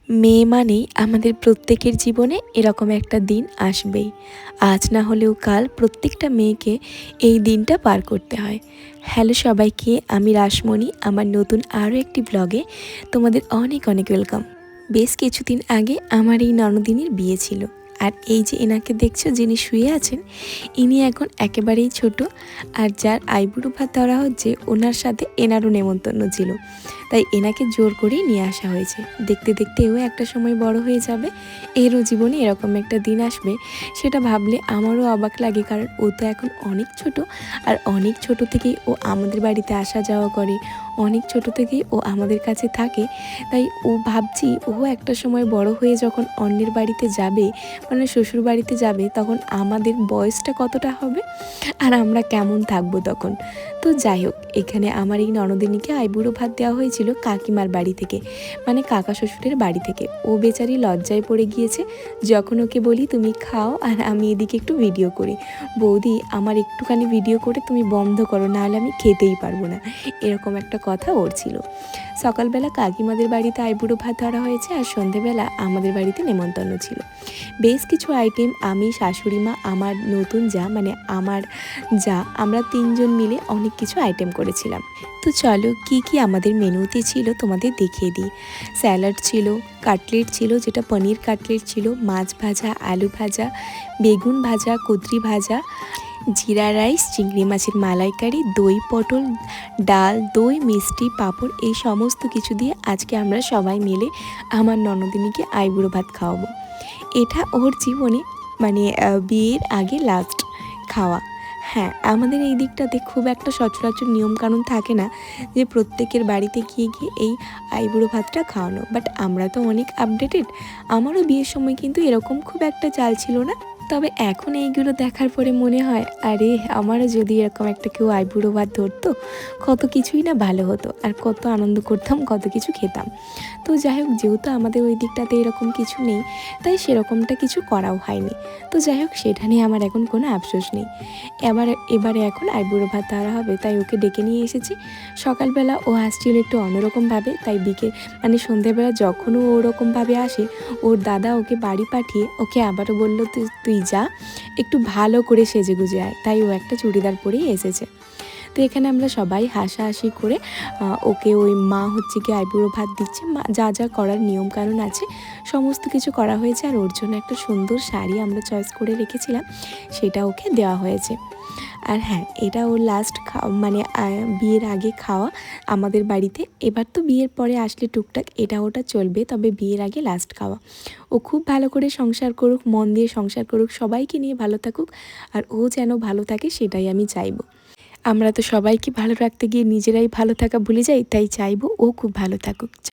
মেয়ে মানেই আমাদের প্রত্যেকের জীবনে এরকম একটা দিন আসবেই। আজ না হলেও কাল প্রত্যেকটা মেয়েকে এই দিনটা পার করতে হয়। হ্যালো সবাইকে, আমি রাসমণি। আমার নতুন আরও একটি ব্লগে তোমাদের অনেক অনেক ওয়েলকাম। বেশ কিছুদিন আগে আমার এই ননদিনীর বিয়ে ছিল। আর এই যে এনাকে দেখছো, যিনি শুয়ে আছেন, ইনি এখন একেবারেই ছোট। আর যার আইবুড়ো ভাত ধরা হচ্ছে, ওনার সাথে এনারও নেমন্তন্ন ছিল। তাই এনাকে জোর করেই নিয়ে আসা হয়েছে। দেখতে দেখতে ও একটা সময় বড় হয়ে যাবে, এরও জীবনে এরকম একটা দিন আসবে, সেটা ভাবলে আমারও অবাক লাগে। কারণ ও তো এখন অনেক ছোট, আর অনেক ছোট থেকেই ও আমাদের বাড়িতে আসা যাওয়া করে, অনেক ছোট থেকেই ও আমাদের কাছে থাকে। তাই ও ভাবছি ও একটা সময় বড় হয়ে যখন অন্যের বাড়িতে যাবে, মানে শ্বশুর বাড়িতে যাবে, তখন আমাদের বয়সটা কতটা হবে আর আমরা কেমন থাকবো তখন। তো যাই হোক, এখানে আমার এই ননদিনীকে আইবুড়ো ভাত দেওয়া হয়েছিল কাকিমার বাড়ি থেকে, মানে কাকা শ্বশুরের বাড়ি থেকে। ও বেচারি লজ্জায় পড়ে গিয়েছে। যখন ওকে বলি তুমি খাও আর আমি এদিকে একটু ভিডিও করি, বৌদি আমার একটুখানি ভিডিও করে তুমি বন্ধ করো, নাহলে আমি খেতেই পারবো না, এরকম একটা কথা ওর ছিল। সকালবেলা কাকিমাদের বাড়িতে আইবুড়ো ভাত ধরা হয়েছে, আর সন্ধেবেলা আমাদের বাড়িতে নেমন্তন্ন ছিল। বেশ কিছু আইটেম আমি, শাশুড়ি মা, আমার নতুন যা, মানে আমার যা, আমরা তিনজন মিলে অনেক কিছু আইটেম করেছিলাম। তো চলো কি কি আমাদের মেনুতে ছিল তোমাদের দেখিয়ে দিই। স্যালাড ছিল, কাটলেট ছিল, যেটা পনির কাটলেট ছিল, মাছ ভাজা, আলু ভাজা, বেগুন ভাজা, কুদরি ভাজা, জিরা রাইস, চিংড়ি মাছের মালাইকারি, দই পটল, ডাল, দই, মিষ্টি, পাঁপড়, এই সমস্ত কিছু দিয়ে আজকে আমরা সবাই মিলে আমার ননদিনীকে আইবুড়ো ভাত খাওয়াবো। এটা ওর জীবনে মানে বিয়ের আগে লাস্ট খাওয়া। হ্যাঁ, আমাদের এই দিকটাতে খুব একটা সচরাচর নিয়মকানুন থাকে না যে প্রত্যেকের বাড়িতে গিয়ে গিয়ে এই আইবুড়ো ভাতটা খাওয়ানো, বাট আমরা তো অনেক আপডেটেড। আমারও বিয়ের সময় কিন্তু এরকম খুব একটা চাল ছিল না। তবে এখন এইগুলো দেখার পরে মনে হয়, আরে আমারও যদি এরকম একটা কেউ আইবুড়ো ভাত ধরতো, কত কিছুই না ভালো হতো, আর কত আনন্দ করতাম, কত কিছু খেতাম। তো যাই হোক, যেহেতু আমাদের ওই দিকটাতে এরকম কিছু নেই, তাই সেরকমটা কিছু করাও হয়নি। তো যাই হোক, সেটা নিয়ে আমার এখন কোনো আফসোস নেই। এবারে এখন আইবুড়ো ভাত ধরা হবে, তাই ওকে ডেকে নিয়ে এসেছি। সকালবেলা ও আসছিল একটু অন্যরকমভাবে, তাই মানে সন্ধ্যেবেলা যখনও ওরকমভাবে আসে, ওর দাদা ওকে বাড়ি পাঠিয়ে ওকে আবারও বললো তুই যা, একটু ভালো করে সেজে গুজে আয়। তাই ও একটা চুড়িদার পরেই এসেছে। তো এখানে আমরা সবাই হাসাহাসি করে ওকে, ওই মা হচ্ছে কি আইবুড়ো ভাত দিচ্ছে, মা যা যা করার নিয়মকানুন আছে সমস্ত কিছু করা হয়েছে। আর ওর জন্য একটা সুন্দর শাড়ি আমরা চয়েস করে রেখেছিলাম, সেটা ওকে দেওয়া হয়েছে। আর হ্যাঁ, এটা ওর লাস্ট মানে বিয়ের আগে খাওয়া আমাদের বাড়িতে। এবার তো বিয়ের পরে আসলে টুকটাক এটা ওটা চলবে, তবে বিয়ের আগে লাস্ট খাওয়া। ও খুব ভালো করে সংসার করুক, মন দিয়ে সংসার করুক, সবাইকে নিয়ে ভালো থাকুক, আর ও যেন ভালো থাকে সেটাই আমি চাইবো। আমরা তো সবাইকে ভালো রাখতে গিয়ে নিজেরাই ভালো থাকা ভুলে যাই, তাই চাইবো ও খুব ভালো থাকুক।